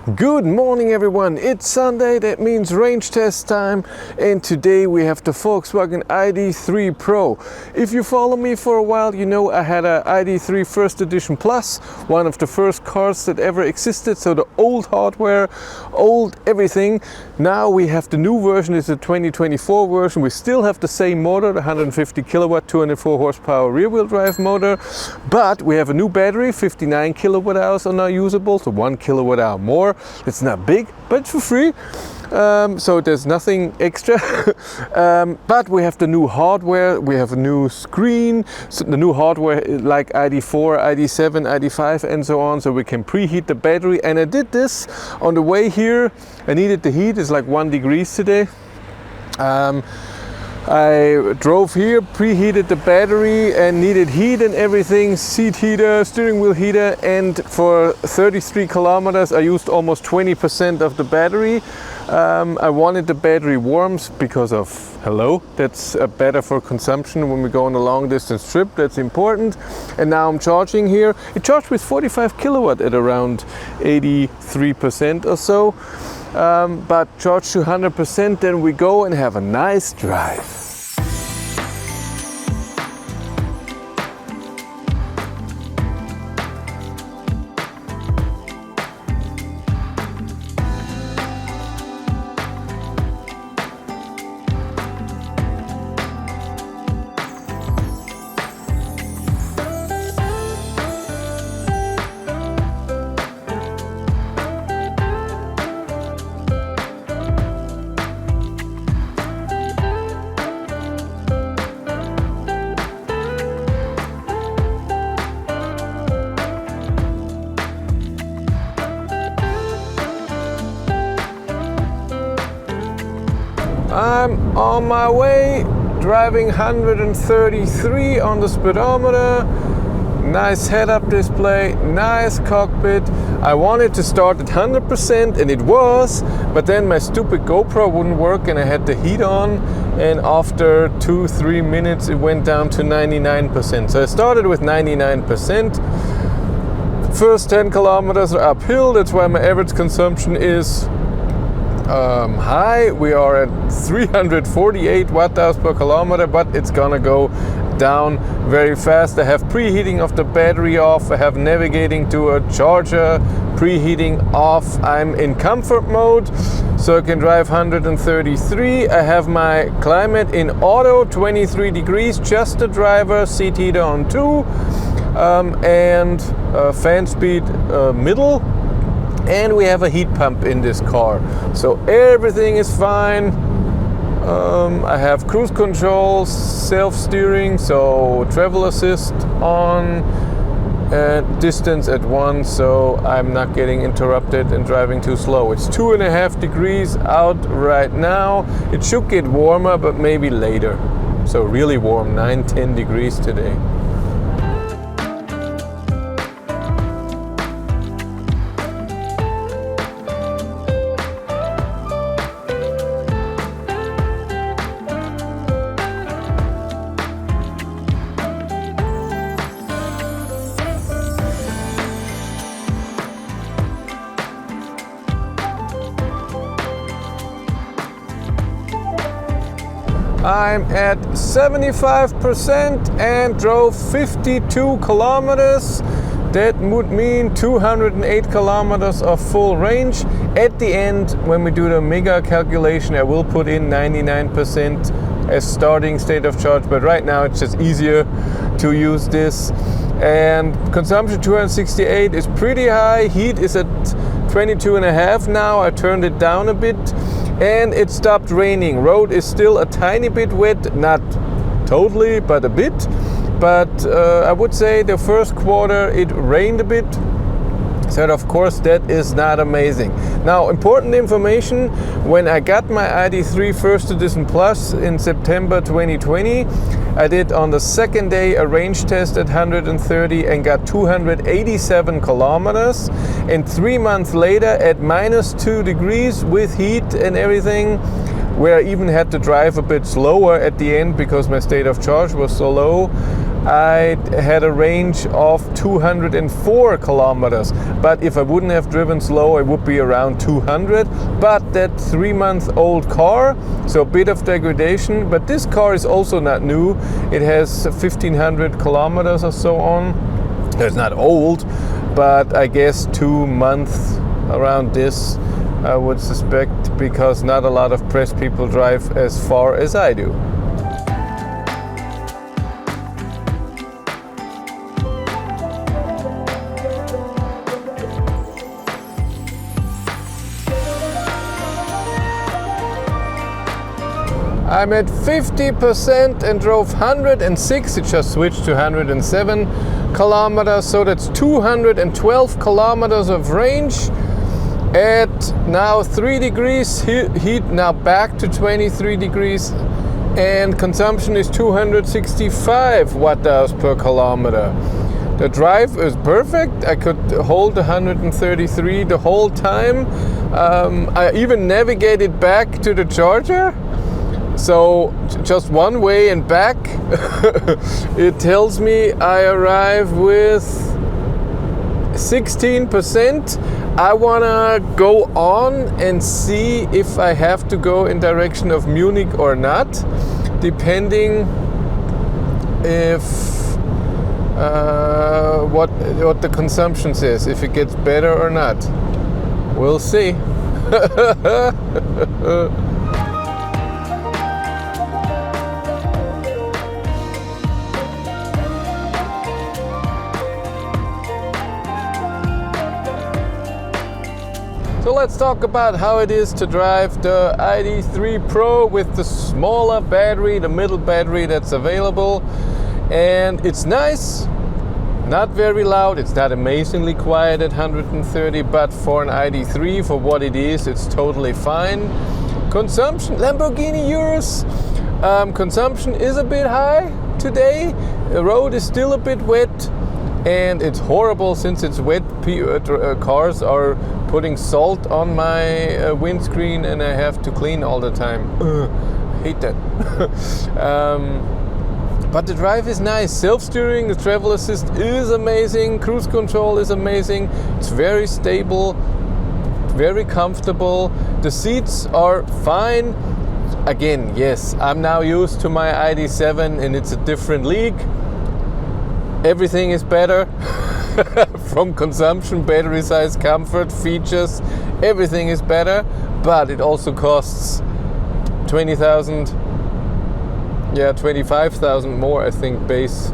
Good morning everyone, it's Sunday, that means range test time, and today we have the Volkswagen Id.3 Pro. If you follow me for a while, you know I had a Id.3 First Edition Plus, one of the first cars that ever existed, so the old hardware, old everything. Now we have the new version, it's a 2024 version. We still have the same motor, the 150 kilowatt, 204 horsepower rear-wheel drive motor, but we have a new battery, 59 kilowatt hours are now usable, so 1 kilowatt hour more. It's not big, but it's for free, so there's nothing extra. But we have the new hardware, we have a new screen, so the new hardware like ID4, ID7, ID5 and so on, so we can preheat the battery. And I did this on the way here. I needed the heat, it's like 1 degree today. I drove here, preheated the battery and needed heat and everything, seat heater, steering wheel heater, and for 33 kilometers I used almost 20% of the battery. I wanted the battery warm because of, that's better for consumption when we go on a long distance trip, that's important. And now I'm charging here. It charged with 45 kilowatt at around 83% or so. But charge to 100%, then we go and have a nice drive. I'm on my way, driving 133 on the speedometer. Nice head-up display, nice cockpit. I wanted to start at 100% and it was, but then my stupid GoPro wouldn't work and I had the heat on, and after 2-3 minutes it went down to 99%. So I started with 99%. First 10 kilometers are uphill, that's why my average consumption is high. We are at 348 watt-hours per kilometer, but it's gonna go down very fast. I have preheating of the battery off, I have navigating to a charger, preheating off. I'm in comfort mode, so I can drive 133. I have my climate in auto, 23 degrees, just the driver, seat heater on 2, and fan speed middle. And we have a heat pump in this car, so everything is fine. I have cruise control, self-steering, so travel assist on, and distance at 1, so I'm not getting interrupted and driving too slow. It's 2.5 degrees out right now. It should get warmer, but maybe later. So really warm, 9-10 degrees today. I'm at 75% and drove 52 kilometers. That would mean 208 kilometers of full range. At the end, when we do the mega calculation, I will put in 99% as starting state of charge, but right now it's just easier to use this. And consumption 268 is pretty high. Heat is at 22.5 now. I turned it down a bit. And it stopped raining. Road is still a tiny bit wet, not totally, but a bit. But I would say the first quarter it rained a bit. So of course that is not amazing. Now, important information, when I got my Id.3 First Edition Plus in September 2020, I did on the second day a range test at 130 and got 287 kilometers. And 3 months later at -2 degrees with heat and everything, where I even had to drive a bit slower at the end because my state of charge was so low, I had a range of 204 kilometers. But if I wouldn't have driven slow, it would be around 200. But that 3-month-old car, so a bit of degradation. But this car is also not new. It has 1,500 kilometers or so on. It's not old, but I guess 2 months around this, I would suspect, because not a lot of press people drive as far as I do. I'm at 50% and drove 106, it just switched to 107 kilometers, so that's 212 kilometers of range. At now 3 degrees heat, now back to 23 degrees, and consumption is 265 watt-hours per kilometer. The drive is perfect. I could hold 133 the whole time. I even navigated back to the charger. So just one way and back. It tells me I arrive with 16%. I wanna go on and see if I have to go in direction of Munich or not, depending if what the consumption says, if it gets better or not. We'll see. So let's talk about how it is to drive the Id.3 Pro with the smaller battery, the middle battery that's available. And it's nice, not very loud, it's not amazingly quiet at 130, but for an Id.3, for what it is, it's totally fine. Consumption, Lamborghini Urus, consumption is a bit high today. The road is still a bit wet. And it's horrible since it's wet. Cars are putting salt on my windscreen and I have to clean all the time. Hate that. But the drive is nice. Self-steering, the travel assist is amazing. Cruise control is amazing. It's very stable, very comfortable. The seats are fine. Again, yes, I'm now used to my ID.7 and it's a different league. Everything is better from consumption, battery size, comfort, features, everything is better, but it also costs 20,000, 25,000 more, I think, base,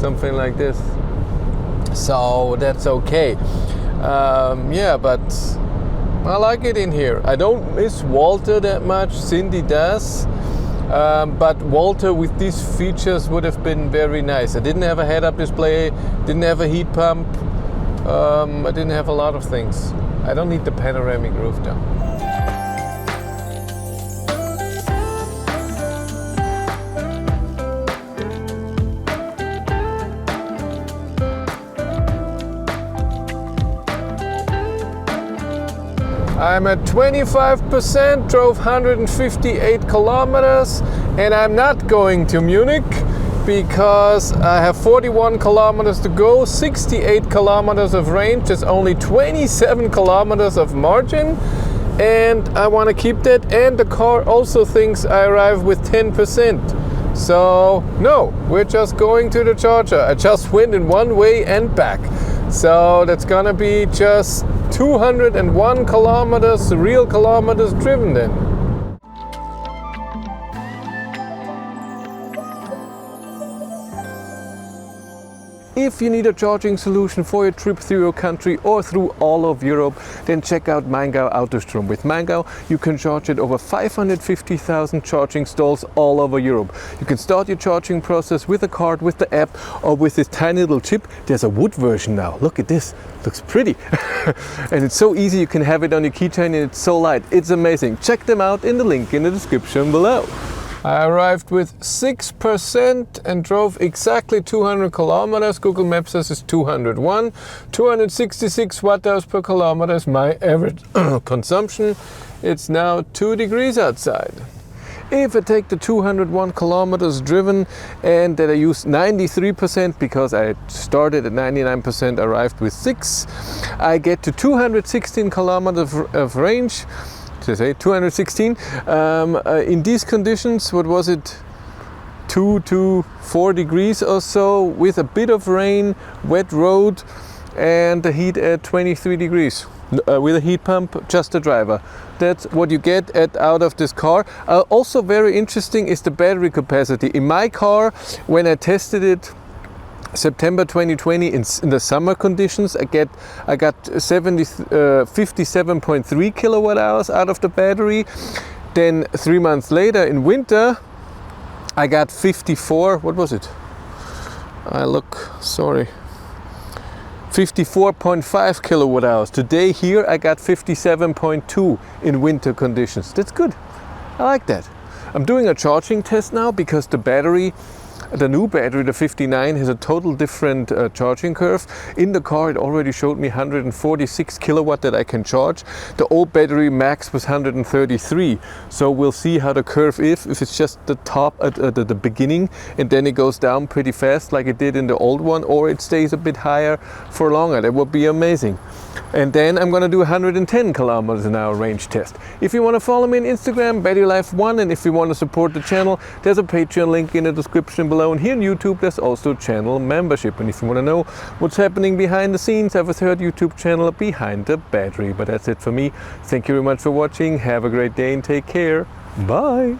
something like this. So that's okay. But I like it in here. I don't miss Walter that much, Cindy does. But Walter with these features would have been very nice. I didn't have a head-up display, didn't have a heat pump, I didn't have a lot of things. I don't need the panoramic roof though. I'm at 25%, drove 158 kilometers, and I'm not going to Munich because I have 41 kilometers to go, 68 kilometers of range, there's only 27 kilometers of margin, and I want to keep that, and the car also thinks I arrive with 10%. So no, we're just going to the charger. I just went in one way and back. So that's gonna be just 201 kilometers, real kilometers driven then. If you need a charging solution for your trip through your country or through all of Europe, then check out Maingau Autostrom. With Maingau, you can charge at over 550,000 charging stalls all over Europe. You can start your charging process with a card, with the app, or with this tiny little chip. There's a wood version now. Look at this. Looks pretty. And it's so easy, you can have it on your keychain and it's so light. It's amazing. Check them out in the link in the description below. I arrived with 6% and drove exactly 200 kilometers. Google Maps says it's 201. 266 watt-hours per kilometer is my average consumption. It's now 2 degrees outside. If I take the 201 kilometers driven and that I used 93% because I started at 99%, arrived with 6, I get to 216 kilometers of range. To say 216. In these conditions, what was it? 2 to 4 degrees or so, with a bit of rain, wet road, and the heat at 23 degrees. With a heat pump, just a driver. That's what you get out of this car. Also very interesting is the battery capacity. In my car, when I tested it September 2020 in the summer conditions, I got 57.3 kilowatt hours out of the battery. Then 3 months later in winter, I got 54, what was it? 54.5 kilowatt hours. Today here I got 57.2 in winter conditions. That's good. I like that. I'm doing a charging test now because the battery, the new battery, the 59, has a total different charging curve. In the car it already showed me 146 kilowatt that I can charge. The old battery max was 133. So we'll see how the curve is, if it's just the top at the beginning and then it goes down pretty fast like it did in the old one, or it stays a bit higher for longer. That would be amazing. And then I'm gonna do 110 kilometers an hour range test. If you want to follow me on Instagram, BatteryLife1, and if you want to support the channel, there's a Patreon link in the description below. And here on YouTube, there's also channel membership. And if you want to know what's happening behind the scenes, I have a third YouTube channel, Behind the Battery. But that's it for me. Thank you very much for watching. Have a great day and take care. Bye.